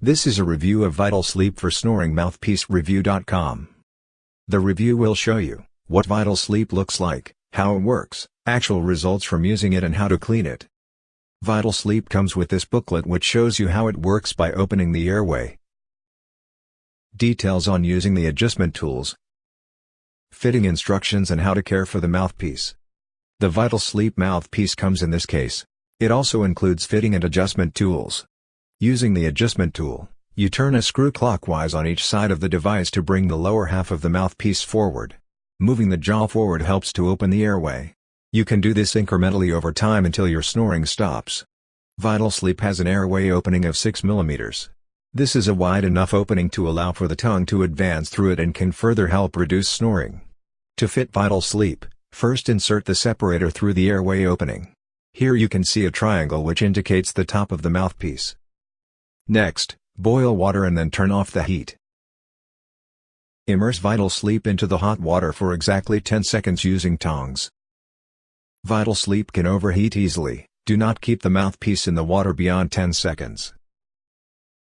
This is a review of VitalSleep for Snoring Mouthpiece Review.com. The review will show you what VitalSleep looks like, how it works, actual results from using it and how to clean it. VitalSleep comes with this booklet which shows you how it works by opening the Airway. Details on using the adjustment tools. Fitting instructions and how to care for the mouthpiece. The VitalSleep mouthpiece comes in this case. It also includes fitting and adjustment tools. Using the adjustment tool, you turn a screw clockwise on each side of the device to bring the lower half of the mouthpiece forward. Moving the jaw forward helps to open the airway. You can do this incrementally over time until your snoring stops. VitalSleep has an airway opening of 6 mm. This is a wide enough opening to allow for the tongue to advance through it and can further help reduce snoring. To fit VitalSleep, first insert the separator through the airway opening. Here you can see a triangle which indicates the top of the mouthpiece. Next, boil water and then turn off the heat. Immerse VitalSleep into the hot water for exactly 10 seconds using tongs. VitalSleep can overheat easily, do not keep the mouthpiece in the water beyond 10 seconds.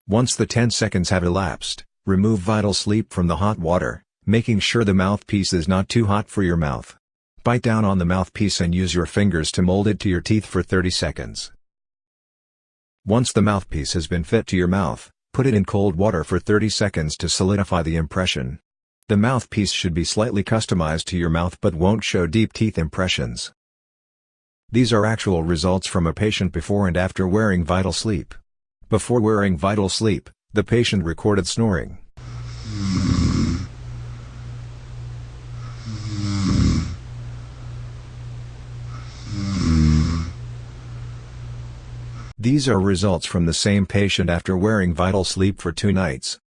Once the 10 seconds have elapsed, remove VitalSleep from the hot water, making sure the mouthpiece is not too hot for your mouth. Bite down on the mouthpiece and use your fingers to mold it to your teeth for 30 seconds. Once the mouthpiece has been fit to your mouth, put it in cold water for 30 seconds to solidify the impression. The mouthpiece should be slightly customized to your mouth but won't show deep teeth impressions. These are actual results from a patient before and after wearing VitalSleep. Before wearing VitalSleep, the patient recorded snoring. These are results from the same patient after wearing VitalSleep for 2 nights.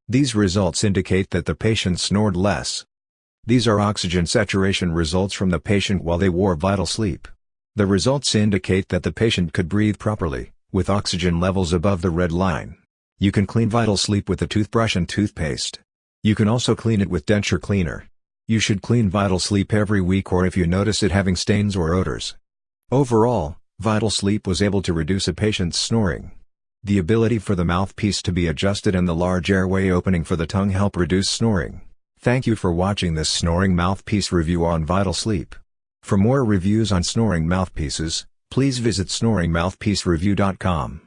These results indicate that the patient snored less. These are oxygen saturation results from the patient while they wore VitalSleep. The results indicate that the patient could breathe properly, with oxygen levels above the red line. You can clean VitalSleep with a toothbrush and toothpaste. You can also clean it with denture cleaner. You should clean VitalSleep every week or if you notice it having stains or odors. Overall, VitalSleep was able to reduce a patient's snoring. The ability for the mouthpiece to be adjusted and the large airway opening for the tongue help reduce snoring. Thank you for watching this Snoring Mouthpiece review on VitalSleep. For more reviews on snoring mouthpieces, please visit snoringmouthpiece review.com.